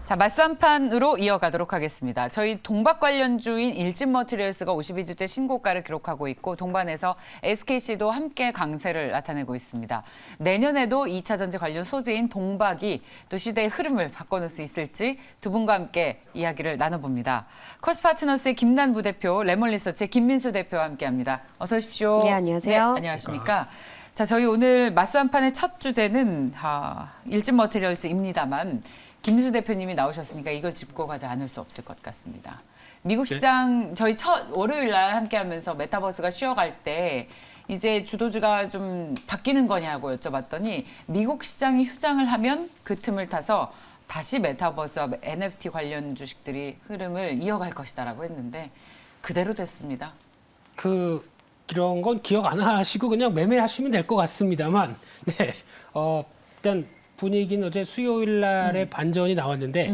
자, 맞서 한 판으로 이어가도록 하겠습니다. 저희 동박 관련주인 일진머티리얼스가 52주째 신고가를 기록하고 있고 동반해서 SKC도 함께 강세를 나타내고 있습니다. 내년에도 2차 전지 관련 소재인 동박이 또 시대의 흐름을 바꿔놓을 수 있을지 두 분과 함께 이야기를 나눠봅니다. 커스파트너스의 김난 부대표, 레몬리서치의 김민수 대표와 함께합니다. 어서 오십시오. 네, 안녕하세요. 네, 안녕하십니까. 자, 저희 오늘 맞서 한 판의 첫 주제는 일진머티리얼스입니다만 김민수 대표님이 나오셨으니까 이걸 짚고 가지 않을 수 없을 것 같습니다. 미국 시장 저희 첫 월요일 날 함께하면서 메타버스가 쉬어갈 때 이제 주도주가 좀 바뀌는 거냐고 여쭤봤더니 미국 시장이 휴장을 하면 그 틈을 타서 다시 메타버스와 NFT 관련 주식들이 흐름을 이어갈 것이다라고 했는데 그대로 됐습니다. 이런 건 기억 안 하시고 그냥 매매하시면 될 것 같습니다만, 네, 일단 분위기는 어제 수요일 날에 반전이 나왔는데,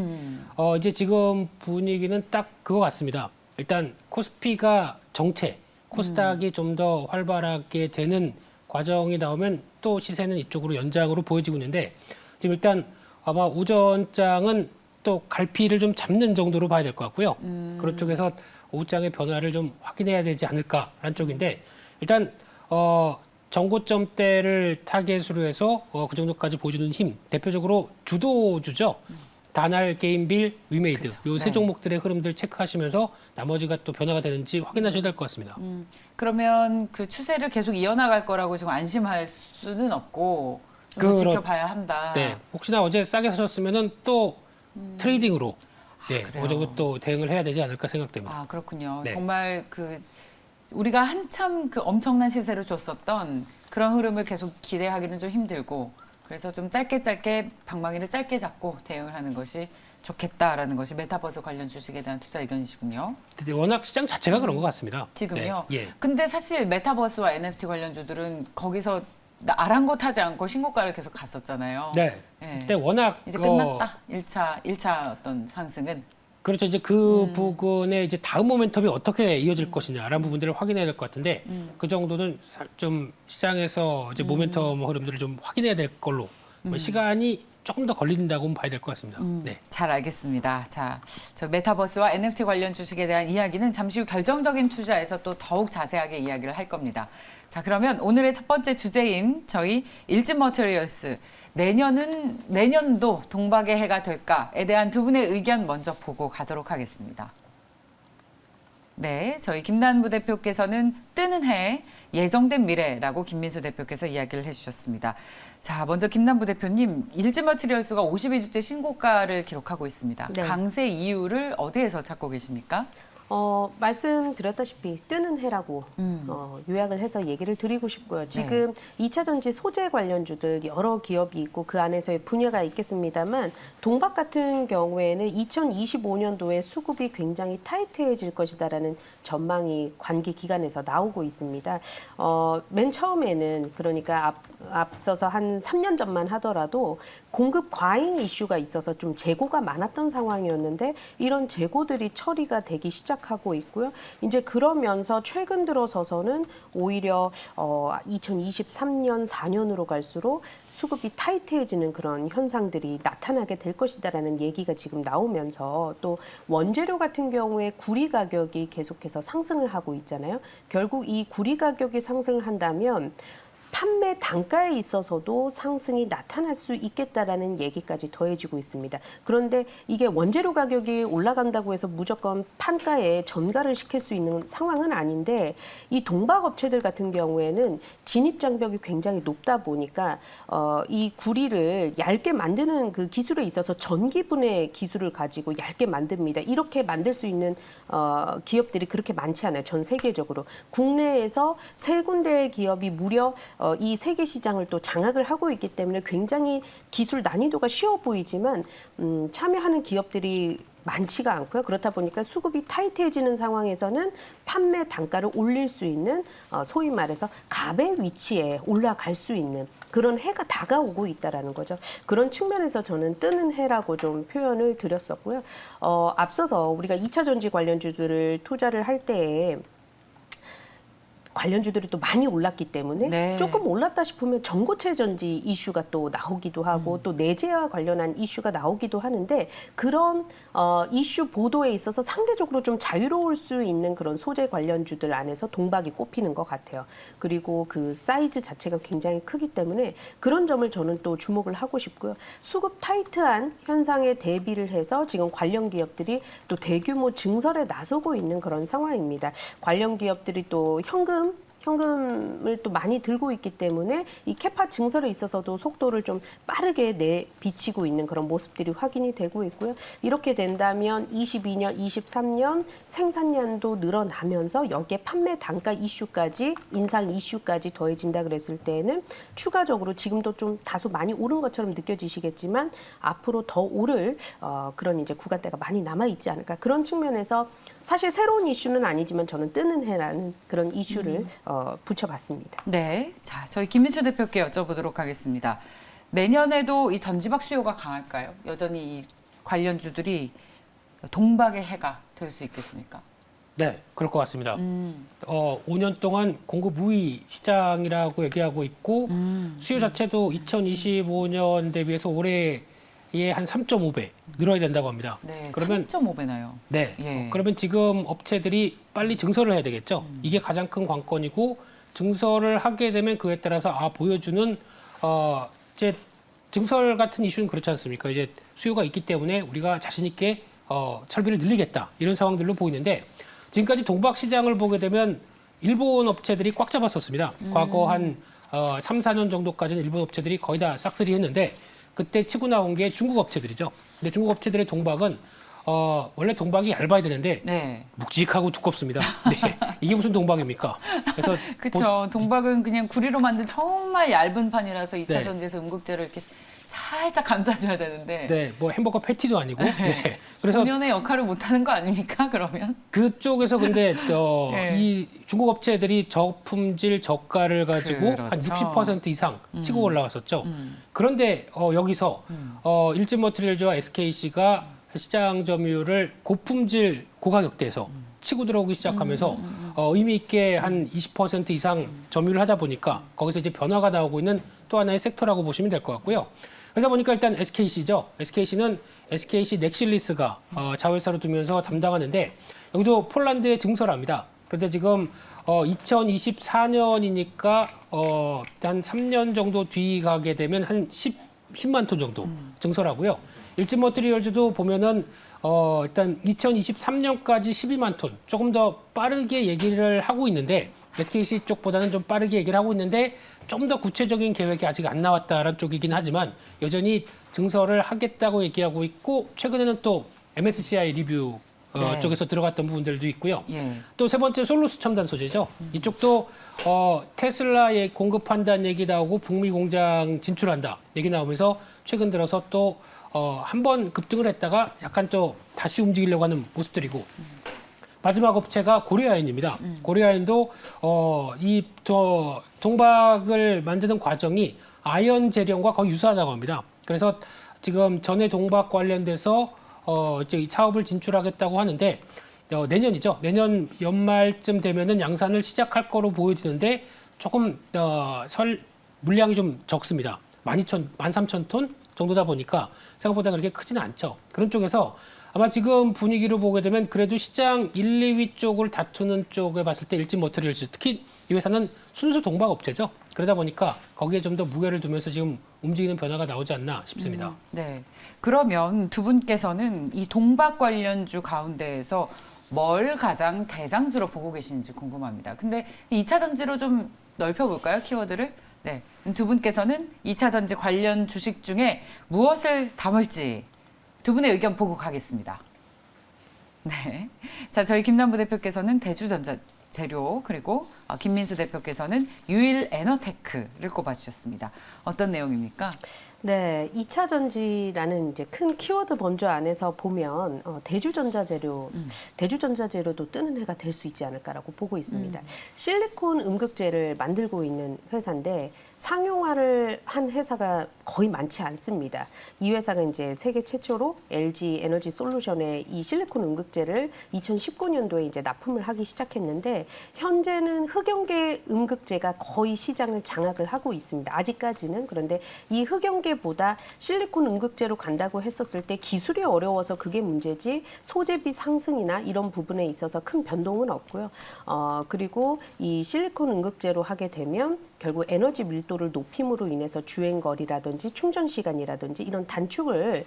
이제 지금 분위기는 딱 그거 같습니다. 일단 코스피가 정체, 코스닥이 좀 더 활발하게 되는 과정이 나오면 또 시세는 이쪽으로 연장으로 보여지고 있는데, 지금 일단 아마 오전장은 또 갈피를 좀 잡는 정도로 봐야 될 것 같고요. 그런 쪽에서 오후장의 변화를 좀 확인해야 되지 않을까라는 쪽인데, 일단 정고점대를 타겟으로 해서 그 정도까지 보여주는 힘, 대표적으로 주도주죠. 다날, 게임빌, 위메이드 요 세 종목들의 흐름들 체크하시면서 나머지가 또 변화가 되는지 확인하셔야 될 것 같습니다. 그러면 그 추세를 계속 이어나갈 거라고 지금 안심할 수는 없고 좀 지켜봐야 한다. 네, 혹시나 어제 싸게 사셨으면은 또 트레이딩으로 그래요? 어느 정도 또 대응을 해야 되지 않을까 생각됩니다. 아, 그렇군요. 네. 정말 우리가 한참 그 엄청난 시세를 줬었던 그런 흐름을 계속 기대하기는 좀 힘들고 그래서 좀 짧게 방망이를 짧게 잡고 대응을 하는 것이 좋겠다라는 것이 메타버스 관련 주식에 대한 투자 의견이시군요. 근데 워낙 시장 자체가 그런 것 같습니다. 지금요. 네, 예. 근데 사실 메타버스와 NFT 관련주들은 거기서 아랑곳하지 않고 신고가를 계속 갔었잖아요. 네. 예. 근데 워낙 이제 끝났다. 1차 어떤 상승은. 그렇죠. 이제 그 부분에 이제 다음 모멘텀이 어떻게 이어질 것이냐라는 부분들을 확인해야 될 것 같은데 그 정도는 좀 시장에서 이제 모멘텀 흐름들을 좀 확인해야 될 걸로 시간이 조금 더 걸린다고 봐야 될 것 같습니다. 네. 잘 알겠습니다. 자, 저 메타버스와 NFT 관련 주식에 대한 이야기는 잠시 후 결정적인 투자에서 또 더욱 자세하게 이야기를 할 겁니다. 자, 그러면 오늘의 첫 번째 주제인 저희 일진머티리얼스 내년도 동박의 해가 될까에 대한 두 분의 의견 먼저 보고 가도록 하겠습니다. 네, 저희 김난 부대표께서는 뜨는 해, 예정된 미래라고 김민수 대표께서 이야기를 해주셨습니다. 자, 먼저 김난 부대표님, 일진머티리얼스가 52주째 신고가를 기록하고 있습니다. 네. 강세 이유를 어디에서 찾고 계십니까? 말씀드렸다시피 뜨는 해라고 요약을 해서 얘기를 드리고 싶고요. 지금 2차 전지 소재 관련주들 여러 기업이 있고 그 안에서의 분야가 있겠습니다만 동박 같은 경우에는 2025년도에 수급이 굉장히 타이트해질 것이다라는 전망이 관계 기관에서 나오고 있습니다. 맨 처음에는 그러니까 앞서서 한 3년 전만 하더라도 공급 과잉 이슈가 있어서 좀 재고가 많았던 상황이었는데 이런 재고들이 처리가 되기 시작하고 있고요. 이제 그러면서 최근 들어서서는 오히려 2023년, 4년으로 갈수록 수급이 타이트해지는 그런 현상들이 나타나게 될 것이다라는 얘기가 지금 나오면서 또 원재료 같은 경우에 구리 가격이 계속해서 상승을 하고 있잖아요. 결국 이 구리 가격이 상승을 한다면 판매 단가에 있어서도 상승이 나타날 수 있겠다라는 얘기까지 더해지고 있습니다. 그런데 이게 원재료 가격이 올라간다고 해서 무조건 판가에 전가를 시킬 수 있는 상황은 아닌데 이 동박 업체들 같은 경우에는 진입 장벽이 굉장히 높다 보니까 이 구리를 얇게 만드는 그 기술에 있어서 전기분해 기술을 가지고 얇게 만듭니다. 이렇게 만들 수 있는 기업들이 그렇게 많지 않아요. 전 세계적으로. 국내에서 세 군데의 기업이 무려 이 세계 시장을 또 장악을 하고 있기 때문에 굉장히 기술 난이도가 쉬워 보이지만 참여하는 기업들이 많지가 않고요. 그렇다 보니까 수급이 타이트해지는 상황에서는 판매 단가를 올릴 수 있는 소위 말해서 갑의 위치에 올라갈 수 있는 그런 해가 다가오고 있다라는 거죠. 그런 측면에서 저는 뜨는 해라고 좀 표현을 드렸었고요. 앞서서 우리가 2차 전지 관련주들을 투자를 할 때에 관련주들이 또 많이 올랐기 때문에 네. 조금 올랐다 싶으면 전고체 전지 이슈가 또 나오기도 하고 또 내재와 관련한 이슈가 나오기도 하는데 그런 이슈 보도에 있어서 상대적으로 좀 자유로울 수 있는 그런 소재 관련주들 안에서 동박이 꼽히는 것 같아요. 그리고 그 사이즈 자체가 굉장히 크기 때문에 그런 점을 저는 또 주목을 하고 싶고요. 수급 타이트한 현상에 대비를 해서 지금 관련 기업들이 또 대규모 증설에 나서고 있는 그런 상황입니다. 관련 기업들이 또 현금을 또 많이 들고 있기 때문에 이 캐파 증설에 있어서도 속도를 좀 빠르게 내비치고 있는 그런 모습들이 확인이 되고 있고요. 이렇게 된다면 22년, 23년 생산량도 늘어나면서 여기에 판매 단가 이슈까지 인상 이슈까지 더해진다 그랬을 때에는 추가적으로 지금도 좀 다소 많이 오른 것처럼 느껴지시겠지만 앞으로 더 오를 그런 이제 구간대가 많이 남아 있지 않을까 그런 측면에서 사실 새로운 이슈는 아니지만 저는 뜨는 해라는 그런 이슈를 붙여봤습니다. 네, 자 저희 김민수 대표께 여쭤보도록 하겠습니다. 내년에도 이 전지박 수요가 강할까요? 여전히 이 관련주들이 동박의 해가 될 수 있겠습니까? 네, 그럴 것 같습니다. 5년 동안 공급 우위 시장이라고 얘기하고 있고 수요 자체도 2025년 대비해서 올해에 한 3.5배 늘어야 된다고 합니다. 네, 그러면 3.5배나요. 네, 예. 그러면 지금 업체들이 빨리 증설을 해야 되겠죠. 이게 가장 큰 관건이고 증설을 하게 되면 그에 따라서 보여주는 이제 증설 같은 이슈는 그렇지 않습니까? 이제 수요가 있기 때문에 우리가 자신 있게 설비를 늘리겠다 이런 상황들로 보이는데 지금까지 동박 시장을 보게 되면 일본 업체들이 꽉 잡았었습니다. 과거 한 3, 4년 정도까지는 일본 업체들이 거의 다 싹쓸이 했는데 그때 치고 나온 게 중국 업체들이죠. 근데 중국 업체들의 동박은 원래 동박이 얇아야 되는데 네, 묵직하고 두껍습니다. 네, 이게 무슨 동박입니까? 그래서 그렇죠. 동박은 그냥 구리로 만든 정말 얇은 판이라서 2차 네. 전지에서 응급제를 이렇게 살짝 감싸줘야 되는데 네, 뭐 햄버거 패티도 아니고. 네. 그래서 본연의 역할을 못하는 거 아닙니까? 그러면? 그쪽에서 근데 네. 이 중국 업체들이 저품질 저가를 가지고 한 그렇죠. 60% 이상 치고 올라왔었죠. 음. 그런데 여기서 일진머티리얼즈와 SKC가 시장 점유율을 고품질 고가격대에서 치고 들어오기 시작하면서 의미 있게 한 20% 이상 점유를 하다 보니까 거기서 이제 변화가 나오고 있는 또 하나의 섹터라고 보시면 될 것 같고요. 그러다 보니까 일단 SKC죠. SKC는 SKC 넥실리스가 자회사로 두면서 담당하는데 여기도 폴란드에 증설합니다. 그런데 지금 2024년이니까 한 3년 정도 뒤 가게 되면 한 10만 톤 정도 증설하고요. 일진머티리얼즈도 보면은 일단 2023년까지 12만 톤 조금 더 빠르게 얘기를 하고 있는데 SKC 쪽보다는 좀 빠르게 얘기를 하고 있는데 좀 더 구체적인 계획이 아직 안 나왔다라는 쪽이긴 하지만 여전히 증설을 하겠다고 얘기하고 있고 최근에는 또 MSCI 리뷰 네. 쪽에서 들어갔던 부분들도 있고요. 예. 또 세 번째 솔루스 첨단 소재죠. 이쪽도 테슬라에 공급한다는 얘기 나오고 북미 공장 진출한다 얘기 나오면서 최근 들어서 또 한 번 급등을 했다가 약간 또 다시 움직이려고 하는 모습들이고 마지막 업체가 고려아연입니다. 고려아연도 이 동박을 만드는 과정이 아연 재련과 거의 유사하다고 합니다. 그래서 지금 전해 동박 관련돼서 이제 이 사업을 진출하겠다고 하는데 내년이죠. 내년 연말쯤 되면은 양산을 시작할 거로 보여지는데 조금 물량이 좀 적습니다. 13,000톤 정도다 보니까 생각보다 그렇게 크지는 않죠. 그런 쪽에서 아마 지금 분위기로 보게 되면 그래도 시장 1, 2위 쪽을 다투는 쪽에 봤을 때 일진머티리얼즈 특히 이 회사는 순수 동박 업체죠. 그러다 보니까 거기에 좀 더 무게를 두면서 지금 움직이는 변화가 나오지 않나 싶습니다. 네. 그러면 두 분께서는 이 동박 관련주 가운데에서 뭘 가장 대장주로 보고 계신지 궁금합니다. 근데 2차 전지로 좀 넓혀볼까요? 키워드를? 네. 두 분께서는 2차 전지 관련 주식 중에 무엇을 담을지 두 분의 의견 보고 가겠습니다. 네. 자, 저희 김남부 대표께서는 대주전자 재료 그리고 김민수 대표께서는 유일에너테크를 꼽아주셨습니다. 어떤 내용입니까? 네, 2차 전지라는 이제 큰 키워드 범주 안에서 보면 대주전자 재료도 뜨는 해가 될 수 있지 않을까라고 보고 있습니다. 실리콘 음극재를 만들고 있는 회사인데 상용화를 한 회사가 거의 많지 않습니다. 이 회사가 이제 세계 최초로 LG 에너지 솔루션에 이 실리콘 음극재를 2019년도에 이제 납품을 하기 시작했는데 현재는 흑연계 음극재가 거의 시장을 장악을 하고 있습니다. 아직까지는. 그런데 이 흑연계보다 실리콘 음극재로 간다고 했었을 때 기술이 어려워서 그게 문제지 소재비 상승이나 이런 부분에 있어서 큰 변동은 없고요. 그리고 이 실리콘 음극재로 하게 되면 결국 에너지 밀도를 높임으로 인해서 주행거리라든지 충전 시간이라든지 이런 단축을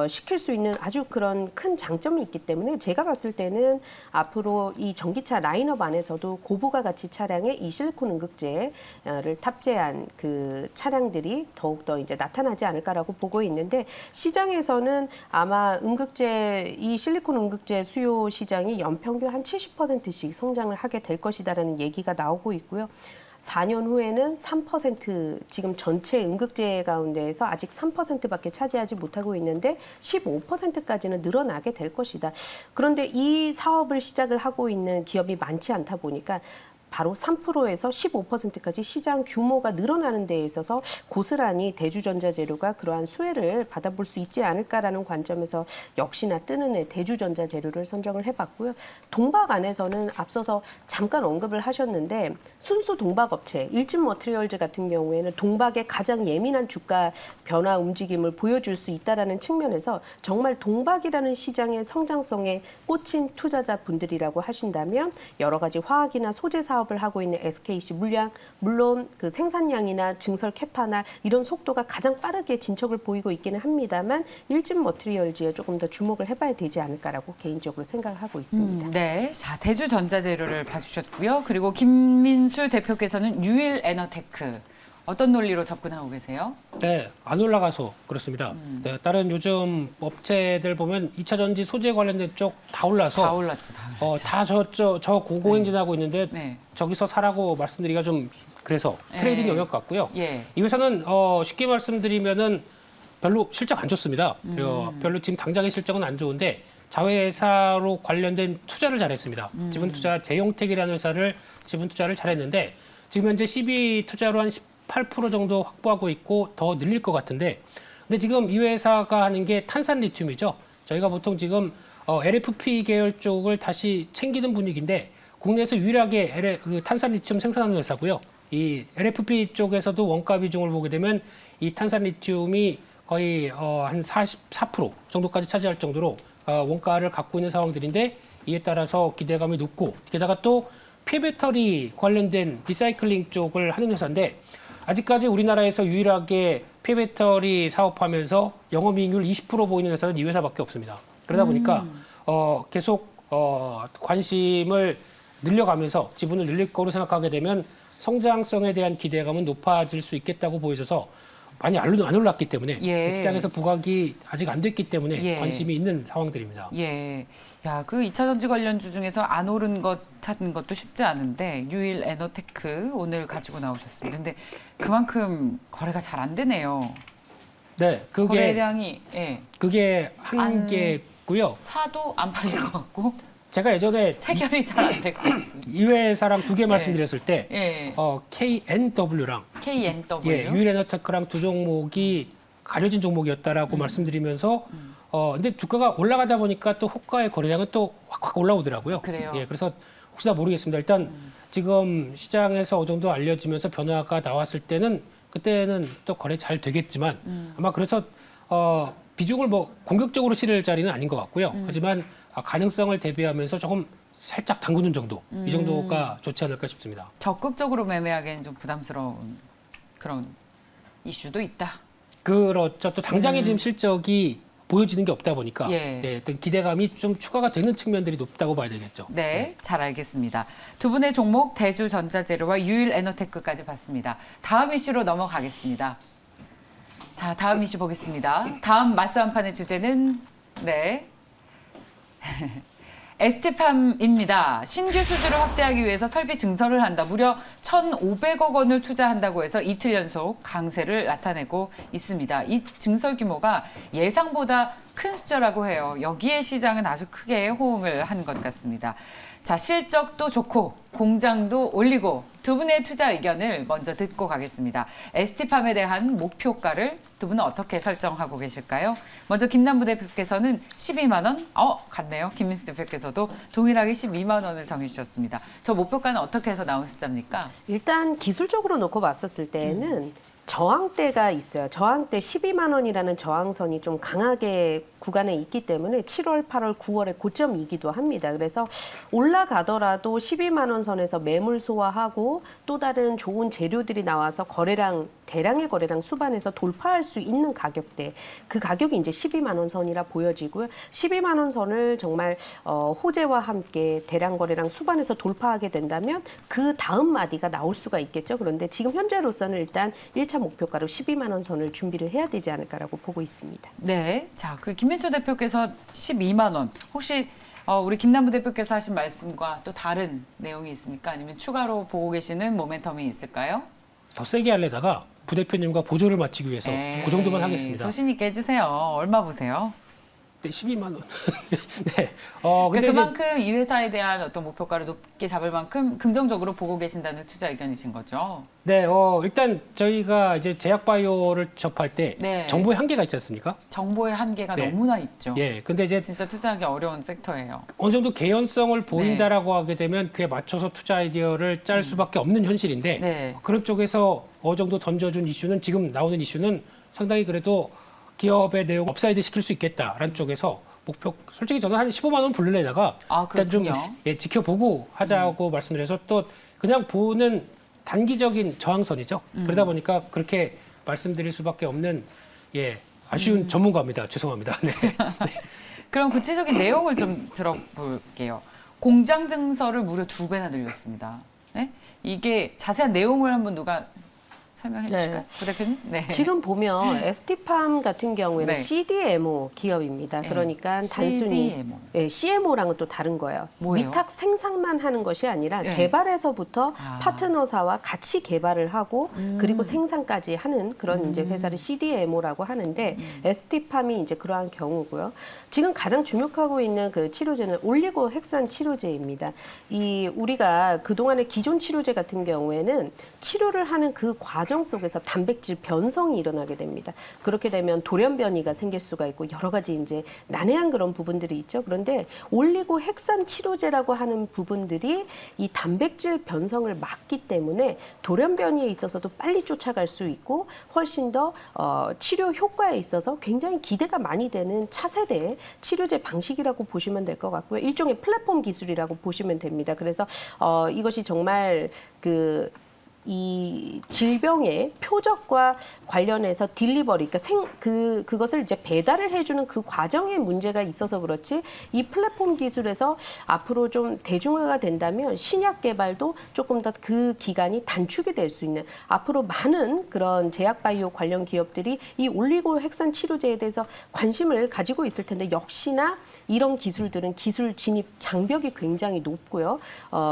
시킬 수 있는 아주 그런 큰 장점이 있기 때문에 제가 봤을 때는 앞으로 이 전기차 라인업 안에서도 고부가 가치 차량에 이 실리콘 음극재를 탑재한 그 차량들이 더욱더 이제 나타나지 않을까라고 보고 있는데 시장에서는 아마 이 실리콘 음극재 수요 시장이 연평균 한 70%씩 성장을 하게 될 것이다라는 얘기가 나오고 있고요. 4년 후에는 3% 지금 전체 음극재 가운데에서 아직 3%밖에 차지하지 못하고 있는데 15%까지는 늘어나게 될 것이다. 그런데 이 사업을 시작을 하고 있는 기업이 많지 않다 보니까 바로 3%에서 15%까지 시장 규모가 늘어나는 데에 있어서 고스란히 대주전자재료가 그러한 수혜를 받아볼 수 있지 않을까라는 관점에서 역시나 뜨는 애 대주전자재료를 선정을 해봤고요. 동박 안에서는 앞서서 잠깐 언급을 하셨는데 순수 동박업체 일진머티리얼즈 같은 경우에는 동박의 가장 예민한 주가 변화 움직임을 보여줄 수 있다라는 측면에서 정말 동박이라는 시장의 성장성에 꽂힌 투자자분들이라고 하신다면 여러 가지 화학이나 소재 사업을 하고 있는 SKC 물론 그 생산량이나 증설 캐파나 이런 속도가 가장 빠르게 진척을 보이고 있기는 합니다만 일진머티리얼즈에 조금 더 주목을 해봐야 되지 않을까라고 개인적으로 생각을 하고 있습니다. 네, 자 대주전자재료를 봐주셨고요. 그리고 김민수 대표께서는 유일에너테크 어떤 논리로 접근하고 계세요? 네, 안 올라가서 그렇습니다. 네, 다른 요즘 업체들 보면 2차 전지 소재 관련된 쪽 다 올라서 다 올랐죠, 다 올랐죠. 저 고공행진하고 있는데 네. 저기서 사라고 말씀드리기가 좀 그래서 트레이딩 영역 같고요. 예. 이 회사는 쉽게 말씀드리면은 별로 실적 안 좋습니다. 별로 지금 당장의 실적은 안 좋은데 자회사로 관련된 투자를 잘했습니다. 지분 투자 제용택이라는 회사를 지분 투자를 잘했는데 지금 현재 CB 투자로 한 18% 정도 확보하고 있고 더 늘릴 것 같은데 근데 지금 이 회사가 하는 게 탄산 리튬이죠. 저희가 보통 지금 LFP 계열 쪽을 다시 챙기는 분위기인데 국내에서 유일하게 탄산 리튬 생산하는 회사고요. 이 LFP 쪽에서도 원가 비중을 보게 되면 이 탄산 리튬이 거의 한 44% 정도까지 차지할 정도로 원가를 갖고 있는 상황들인데 이에 따라서 기대감이 높고 게다가 또 폐배터리 관련된 리사이클링 쪽을 하는 회사인데 아직까지 우리나라에서 유일하게 폐배터리 사업하면서 영업이익률 20% 보이는 회사는 이 회사밖에 없습니다. 그러다 보니까 계속 관심을 늘려가면서 지분을 늘릴 거로 생각하게 되면 성장성에 대한 기대감은 높아질 수 있겠다고 보여져서 많이 안 올랐기 때문에 예. 시장에서 부각이 아직 안 됐기 때문에 예. 관심이 있는 상황들입니다. 예. 야, 그 2차 전지 관련주 중에서 안 오른 것 찾는 것도 쉽지 않은데 유일에너테크 오늘 가지고 나오셨습니다. 근데 그만큼 거래가 잘 안 되네요. 네, 거래량이 그게 한계고요. 사도 안 팔릴 것 같고 제가 예전에 체결이 잘 안 될 것 같습니다. 이 회사랑 두 개 말씀드렸을 때 예. KNW랑 KNW. 유일에너테크랑 두 종목이 가려진 종목이었다라고 말씀드리면서 근데 주가가 올라가다 보니까 또 호가의 거래량은 또 확 올라오더라고요. 그래요. 예, 그래서 혹시나 모르겠습니다. 일단 지금 시장에서 어느 정도 알려지면서 변화가 나왔을 때는 그때는 또 거래 잘 되겠지만 아마 그래서 비중을 뭐 공격적으로 실을 자리는 아닌 것 같고요. 하지만 가능성을 대비하면서 조금 살짝 담그는 정도 이 정도가 좋지 않을까 싶습니다. 적극적으로 매매하기에는 좀 부담스러운 그런 이슈도 있다. 그렇죠. 또 당장의 지금 실적이 보여지는 게 없다 보니까 예. 네, 어떤 기대감이 좀 추가가 되는 측면들이 높다고 봐야 되겠죠. 네, 잘 알겠습니다. 두 분의 종목 대주전자재료와 유일에너테크까지 봤습니다. 다음 이슈로 넘어가겠습니다. 자, 다음 이슈 보겠습니다. 다음 마스 한판의 주제는 에스티팜입니다. 신규 수주를 확대하기 위해서 설비 증설을 한다. 무려 1,500억 원을 투자한다고 해서 이틀 연속 강세를 나타내고 있습니다. 이 증설 규모가 예상보다 큰 숫자라고 해요. 여기에 시장은 아주 크게 호응을 한 것 같습니다. 자, 실적도 좋고 공장도 올리고 두 분의 투자 의견을 먼저 듣고 가겠습니다. ST팜에 대한 목표가를 두 분은 어떻게 설정하고 계실까요? 먼저 김남부 대표께서는 12만 원, 같네요. 김민수 대표께서도 동일하게 12만 원을 정해주셨습니다. 저 목표가는 어떻게 해서 나온 숫자입니까? 일단 기술적으로 놓고 봤었을 때에는 저항대가 있어요. 저항대 12만 원이라는 저항선이 좀 강하게 구간에 있기 때문에 7월, 8월, 9월의 고점이기도 합니다. 그래서 올라가더라도 12만 원 선에서 매물 소화하고 또 다른 좋은 재료들이 나와서 대량의 거래량 수반에서 돌파할 수 있는 가격대, 그 가격이 이제 12만 원 선이라 보여지고요. 12만 원 선을 정말 호재와 함께 대량 거래량 수반에서 돌파하게 된다면 그 다음 마디가 나올 수가 있겠죠. 그런데 지금 현재로서는 일단 1차 목표가로 12만 원 선을 준비를 해야 되지 않을까라고 보고 있습니다. 네, 자, 그 김민수 대표께서 12만 원. 혹시 우리 김남부 대표께서 하신 말씀과 또 다른 내용이 있습니까? 아니면 추가로 보고 계시는 모멘텀이 있을까요? 더 세게 할래다가 부대표님과 보조를 맞추기 위해서 그 정도만 하겠습니다. 소신 있게 해주세요. 얼마 보세요? 네, 12만 원. 네. 그러니까 근데 그만큼 이 회사에 대한 어떤 목표가를 높게 잡을 만큼 긍정적으로 보고 계신다는 투자 의견이신 거죠? 네, 일단 저희가 이제 제약바이오를 접할 때 네. 정보의 한계가 있지 않습니까? 정보의 한계가 네. 너무나 있죠. 예. 근데 이제 진짜 투자하기 어려운 섹터예요. 어느 정도 개연성을 보인다라고 하게 되면 그에 맞춰서 투자 아이디어를 짤 수밖에 없는 현실인데 네. 그런 쪽에서 어느 정도 던져준 이슈는 지금 나오는 이슈는 상당히 그래도 기업의 내용 업사이드 시킬 수 있겠다라는 쪽에서 목표 솔직히 저는 한 15만 원 불러내다가 일단 좀 그렇군요. 지켜보고 하자고 말씀드려서 또 그냥 보는 단기적인 저항선이죠. 그러다 보니까 그렇게 말씀드릴 수밖에 없는 아쉬운 전문가입니다. 죄송합니다. 네. 그럼 구체적인 내용을 좀 들어볼게요. 공장 증설을 무려 2배나 늘렸습니다. 네? 이게 자세한 내용을 한번 누가 설명해 주실까요? 부대표님? 네. 지금 보면 ST팜 같은 경우에는 네. CDMO 기업입니다. 네. 그러니까 단순히 CDMO. CMO랑은 또 다른 거예요. 뭐예요? 위탁 생산만 하는 것이 아니라 네. 개발에서부터 아. 파트너사와 같이 개발을 하고 그리고 생산까지 하는 그런 이제 회사를 CDMO라고 하는데 ST팜이 이제 그러한 경우고요. 지금 가장 주목하고 있는 그 치료제는 올리고 헥산 치료제입니다. 우리가 그동안의 기존 치료제 같은 경우에는 치료를 하는 그 과정 속에서 단백질 변성이 일어나게 됩니다. 그렇게 되면 돌연 변이가 생길 수가 있고 여러 가지 이제 난해한 그런 부분들이 있죠. 그런데 올리고 헥산 치료제라고 하는 부분들이 이 단백질 변성을 막기 때문에 돌연 변이에 있어서도 빨리 쫓아갈 수 있고 훨씬 더 치료 효과에 있어서 굉장히 기대가 많이 되는 차세대 치료제 방식이라고 보시면 될 것 같고요. 일종의 플랫폼 기술이라고 보시면 됩니다. 그래서 이것이 정말 이 질병의 표적과 관련해서 딜리버리, 그러니까 그것을 이제 배달을 해주는 그 과정에 문제가 있어서 그렇지 이 플랫폼 기술에서 앞으로 좀 대중화가 된다면 신약 개발도 조금 더 그 기간이 단축이 될 수 있는 앞으로 많은 그런 제약바이오 관련 기업들이 이 올리고 헥산 치료제에 대해서 관심을 가지고 있을 텐데 역시나 이런 기술들은 기술 진입 장벽이 굉장히 높고요.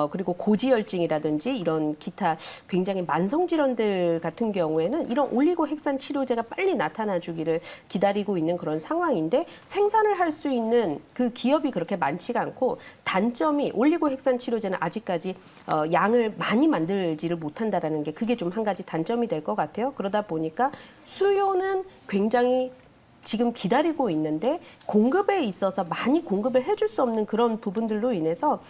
그리고 고지혈증이라든지 이런 기타 굉장히 만성 질환들 같은 경우에는 이런 올리고 헥산 치료제가 빨리 나타나 주기를 기다리고 있는 그런 상황인데 생산을 할 수 있는 그 기업이 그렇게 많지가 않고 단점이 올리고 헥산 치료제는 아직까지 양을 많이 만들지를 못한다라는 게 그게 좀 한 가지 단점이 될 것 같아요. 그러다 보니까 수요는 굉장히 지금 기다리고 있는데 공급에 있어서 많이 공급을 해줄 수 없는 그런 부분들로 인해서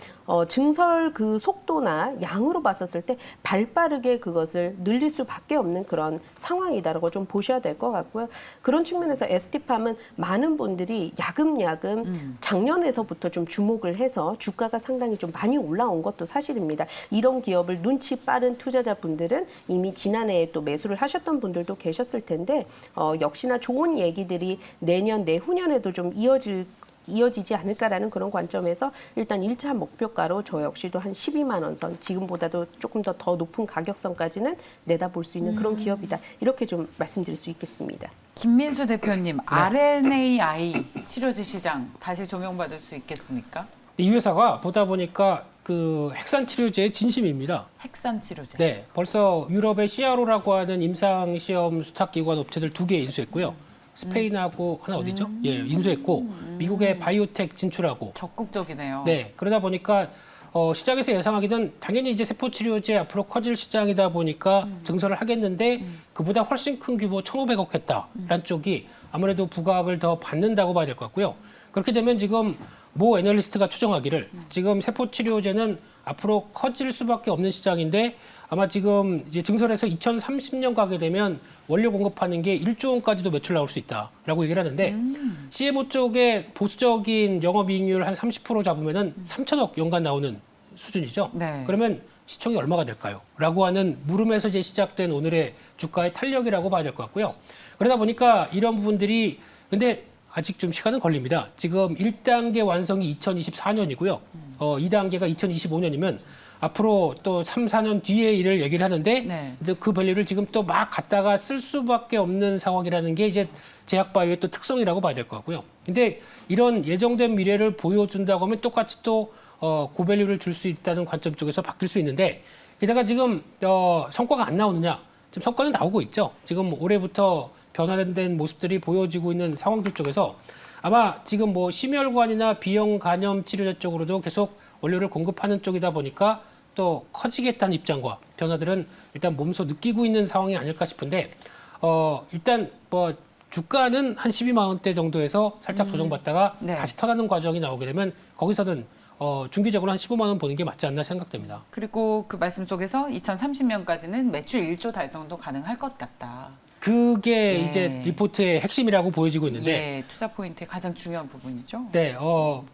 증설 그 속도나 양으로 봤었을 때 발빠르게 그것을 늘릴 수밖에 없는 그런 상황이다라고 좀 보셔야 될 것 같고요. 그런 측면에서 ST팜은 많은 분들이 야금야금 작년에서부터 좀 주목을 해서 주가가 상당히 좀 많이 올라온 것도 사실입니다. 이런 기업을 눈치 빠른 투자자분들은 이미 지난해에 또 매수를 하셨던 분들도 계셨을 텐데 역시나 좋은 얘기들이 내년 내후년에도 좀 이어지지 않을까라는 그런 관점에서 일단 1차 목표가로 저 역시도 한 12만 원 선, 지금보다도 조금 더 높은 가격선까지는 내다볼 수 있는 그런 기업이다. 이렇게 좀 말씀드릴 수 있겠습니다. 김민수 대표님, RNAi 치료제 시장 다시 조명받을 수 있겠습니까? 이 회사가 보다 보니까 그 핵산 치료제의 진심입니다. 핵산 치료제. 네, 벌써 유럽의 CRO라고 하는 임상 시험 수탁 기관 업체들 2개 인수했고요. 스페인하고 하나 어디죠? 인수했고 미국의 바이오텍 진출하고. 적극적이네요. 네, 그러다 보니까 시장에서 예상하기는 당연히 이제 세포치료제 앞으로 커질 시장이다 보니까 증설을 하겠는데 그보다 훨씬 큰 규모 1,500억 했다라는 쪽이 아무래도 부각을 더 받는다고 봐야 될 것 같고요. 그렇게 되면 지금 모 애널리스트가 추정하기를 지금 세포치료제는 앞으로 커질 수밖에 없는 시장인데 아마 지금 이제 증설해서 2030년 가게 되면 원료 공급하는 게 1조 원까지도 매출 나올 수 있다라고 얘기를 하는데 CMO 쪽에 보수적인 영업이익률 한 30% 잡으면은 3천억 연간 나오는 수준이죠. 네. 그러면 시총이 얼마가 될까요? 라고 하는 물음에서 이제 시작된 오늘의 주가의 탄력이라고 봐야 될 것 같고요. 그러다 보니까 이런 부분들이 근데 아직 좀 시간은 걸립니다. 지금 1단계 완성이 2024년이고요. 2단계가 2025년이면 앞으로 또 3, 4년 뒤에 일을 얘기를 하는데 네. 이제 그 밸류를 지금 또 막 갖다가 쓸 수밖에 없는 상황이라는 게 이제 제약바이오의 또 특성이라고 봐야 될 것 같고요. 근데 이런 예정된 미래를 보여준다고 하면 똑같이 또 고밸류를 줄 수 있다는 관점 쪽에서 바뀔 수 있는데 게다가 지금 성과가 안 나오느냐? 지금 성과는 나오고 있죠. 지금 올해부터 변화된 모습들이 보여지고 있는 상황들 쪽에서 아마 지금 뭐 심혈관이나 비형 간염 치료제 쪽으로도 계속 원료를 공급하는 쪽이다 보니까 또 커지겠다는 입장과 변화들은 일단 몸소 느끼고 있는 상황이 아닐까 싶은데 일단 뭐 주가는 한 12만 원대 정도에서 살짝 조정받다가 네. 다시 터나는 과정이 나오게 되면 거기서는 중기적으로 한 15만 원 보는 게 맞지 않나 생각됩니다. 그리고 그 말씀 속에서 2030년까지는 매출 1조 달성도 가능할 것 같다. 그게 예. 이제 리포트의 핵심이라고 보여지고 있는데 예, 투자 포인트의 가장 중요한 부분이죠. 네,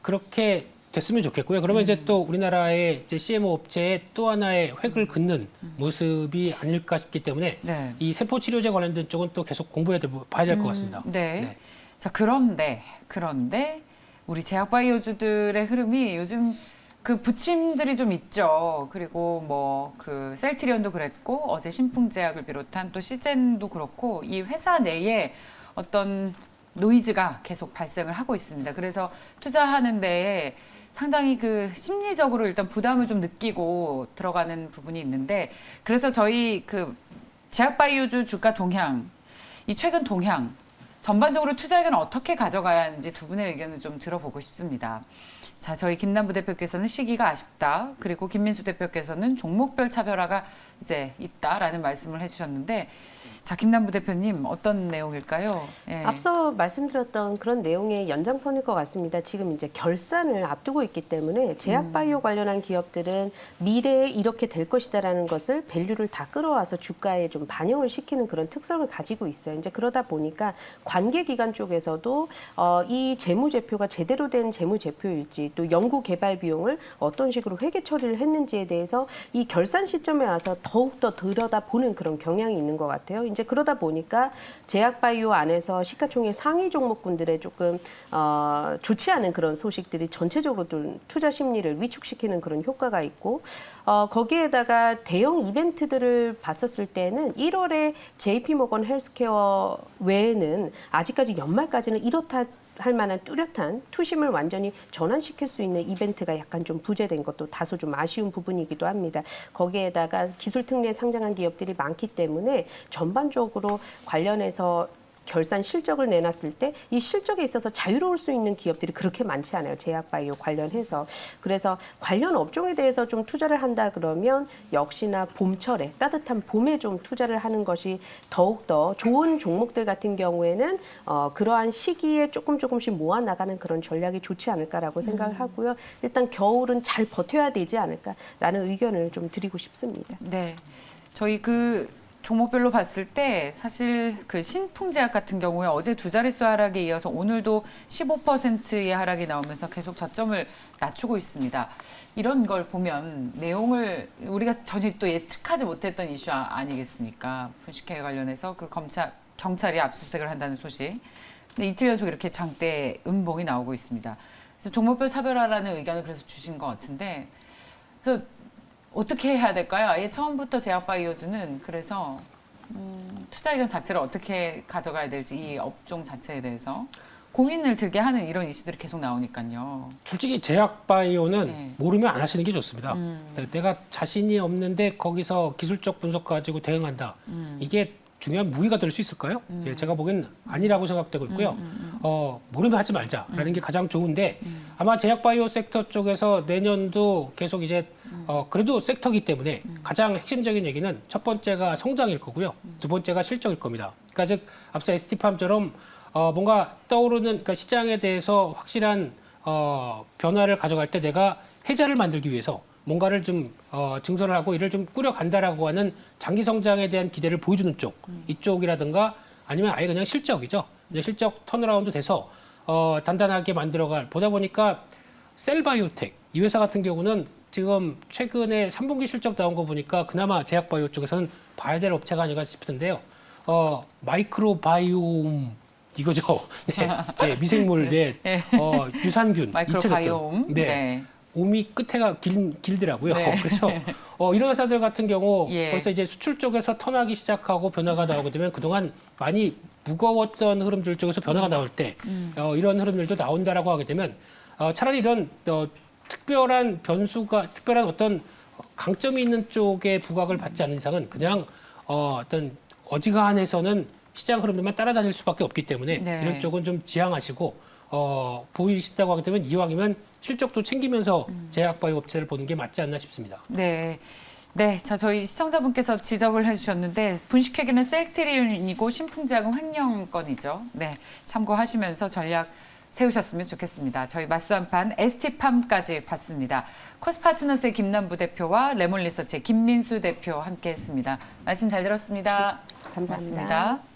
그렇게 됐으면 좋겠고요. 그러면 이제 또 우리나라의 이제 CMO 업체의 또 하나의 획을 긋는 모습이 아닐까 싶기 때문에 네. 이 세포 치료제 관련된 쪽은 또 계속 봐야 될 것 같습니다. 네. 네. 자, 그런데 우리 제약바이오주들의 흐름이 요즘 그 부침들이 좀 있죠. 그리고 뭐 그 셀트리온도 그랬고 어제 신풍제약을 비롯한 또 시젠도 그렇고 이 회사 내에 어떤 노이즈가 계속 발생을 하고 있습니다. 그래서 투자하는 데에 상당히 그 심리적으로 일단 부담을 좀 느끼고 들어가는 부분이 있는데 그래서 저희 그 제약바이오주 주가 동향, 이 최근 동향 전반적으로 투자 의견을 어떻게 가져가야 하는지 두 분의 의견을 좀 들어보고 싶습니다. 자, 저희 김남부 대표께서는 시기가 아쉽다. 그리고 김민수 대표께서는 종목별 차별화가 이제 있다라는 말씀을 해주셨는데, 자, 김남부 대표님 어떤 내용일까요? 예. 앞서 말씀드렸던 그런 내용의 연장선일 것 같습니다. 지금 이제 결산을 앞두고 있기 때문에 제약바이오 관련한 기업들은 미래에 이렇게 될 것이다라는 것을 밸류를 다 끌어와서 주가에 좀 반영을 시키는 그런 특성을 가지고 있어요. 이제 그러다 보니까 관계기관 쪽에서도 이 재무제표가 제대로 된 재무제표일지 또 연구개발 비용을 어떤 식으로 회계 처리를 했는지에 대해서 이 결산 시점에 와서 더욱더 들여다보는 그런 경향이 있는 것 같아요. 이제 그러다 보니까 제약바이오 안에서 시가총액 상위 종목군들의 조금 좋지 않은 그런 소식들이 전체적으로 좀 투자 심리를 위축시키는 그런 효과가 있고 거기에다가 대형 이벤트들을 봤었을 때는 1월에 JP모건 헬스케어 외에는 아직까지 연말까지는 이렇다 할 만한 뚜렷한 투심을 완전히 전환시킬 수 있는 이벤트가 약간 좀 부재된 것도 다소 좀 아쉬운 부분이기도 합니다. 거기에다가 기술 특례 상장한 기업들이 많기 때문에 전반적으로 관련해서 결산 실적을 내놨을 때 이 실적에 있어서 자유로울 수 있는 기업들이 그렇게 많지 않아요. 제약바이오 관련해서. 그래서 관련 업종에 대해서 좀 투자를 한다 그러면 역시나 봄철에 따뜻한 봄에 좀 투자를 하는 것이 더욱더 좋은 종목들 같은 경우에는 그러한 시기에 조금씩 모아나가는 그런 전략이 좋지 않을까라고 생각을 하고요. 일단 겨울은 잘 버텨야 되지 않을까라는 의견을 좀 드리고 싶습니다. 네. 저희 그 종목별로 봤을 때 사실 그 신풍제약 같은 경우에 어제 두 자릿수 하락에 이어서 오늘도 15%의 하락이 나오면서 계속 저점을 낮추고 있습니다. 이런 걸 보면 내용을 우리가 전혀 또 예측하지 못했던 이슈 아니겠습니까? 분식회 관련해서 그 경찰이 압수수색을 한다는 소식. 근데 이틀 연속 이렇게 장대 음봉이 나오고 있습니다. 그래서 종목별 차별화라는 의견을 그래서 주신 것 같은데 그래서 어떻게 해야 될까요? 아예 처음부터 제약바이오주는 그래서 투자 의견 자체를 어떻게 가져가야 될지 이 업종 자체에 대해서 고민을 들게 하는 이런 이슈들이 계속 나오니까요. 솔직히 제약바이오는 네. 모르면 안 하시는 게 좋습니다. 내가 자신이 없는데 거기서 기술적 분석 가지고 대응한다. 이게 중요한 무기가 될 수 있을까요? 예, 제가 보기엔 아니라고 생각되고 있고요. 모르면 하지 말자라는 게 가장 좋은데 아마 제약바이오 섹터 쪽에서 내년도 계속 이제 그래도 섹터이기 때문에 가장 핵심적인 얘기는 첫 번째가 성장일 거고요. 두 번째가 실적일 겁니다. 그러니까 즉 앞서 ST팜처럼 뭔가 떠오르는 그러니까 시장에 대해서 확실한 변화를 가져갈 때 내가 해자를 만들기 위해서 뭔가를 좀 증설을 하고 이를 좀 꾸려간다라고 하는 장기 성장에 대한 기대를 보여주는 쪽 이쪽이라든가 아니면 아예 그냥 실적이죠. 그냥 실적 턴어라운드 돼서 단단하게 만들어갈 보다 보니까 셀바이오텍 이 회사 같은 경우는 지금 최근에 3분기 실적 나온 거 보니까 그나마 제약바이오 쪽에서는 봐야 될 업체가 아닌가 싶은데요. 마이크로바이옴 이거죠. 네, 네, 미생물, 네, 유산균, 마이크로바이옴. 네. 네. 옴이 끝에가 길더라고요. 네. 그래서 이런 회사들 같은 경우 예. 벌써 이제 수출 쪽에서 턴하기 시작하고 변화가 나오게 되면 그동안 많이 무거웠던 흐름들 쪽에서 변화가 나올 때 이런 흐름들도 나온다라고 하게 되면 차라리 이런 특별한 변수가 특별한 어떤 강점이 있는 쪽에 부각을 받지 않는 이상은 그냥 어떤 어지간해서는 시장 흐름들만 따라다닐 수밖에 없기 때문에 네. 이런 쪽은 좀 지양하시고 보이신다고 하게 되면 이왕이면 실적도 챙기면서 제약바이오 업체를 보는 게 맞지 않나 싶습니다. 네. 네, 자 저희 시청자분께서 지적을 해주셨는데 분식회계는 셀트리온이고 신풍제약은 횡령건이죠. 네, 참고하시면서 전략 세우셨으면 좋겠습니다. 저희 맞수한판 ST팜까지 봤습니다. 코스파트너스의 김남부 대표와 레몬리서치의 김민수 대표 함께했습니다. 말씀 잘 들었습니다. 감사합니다. 고맙습니다.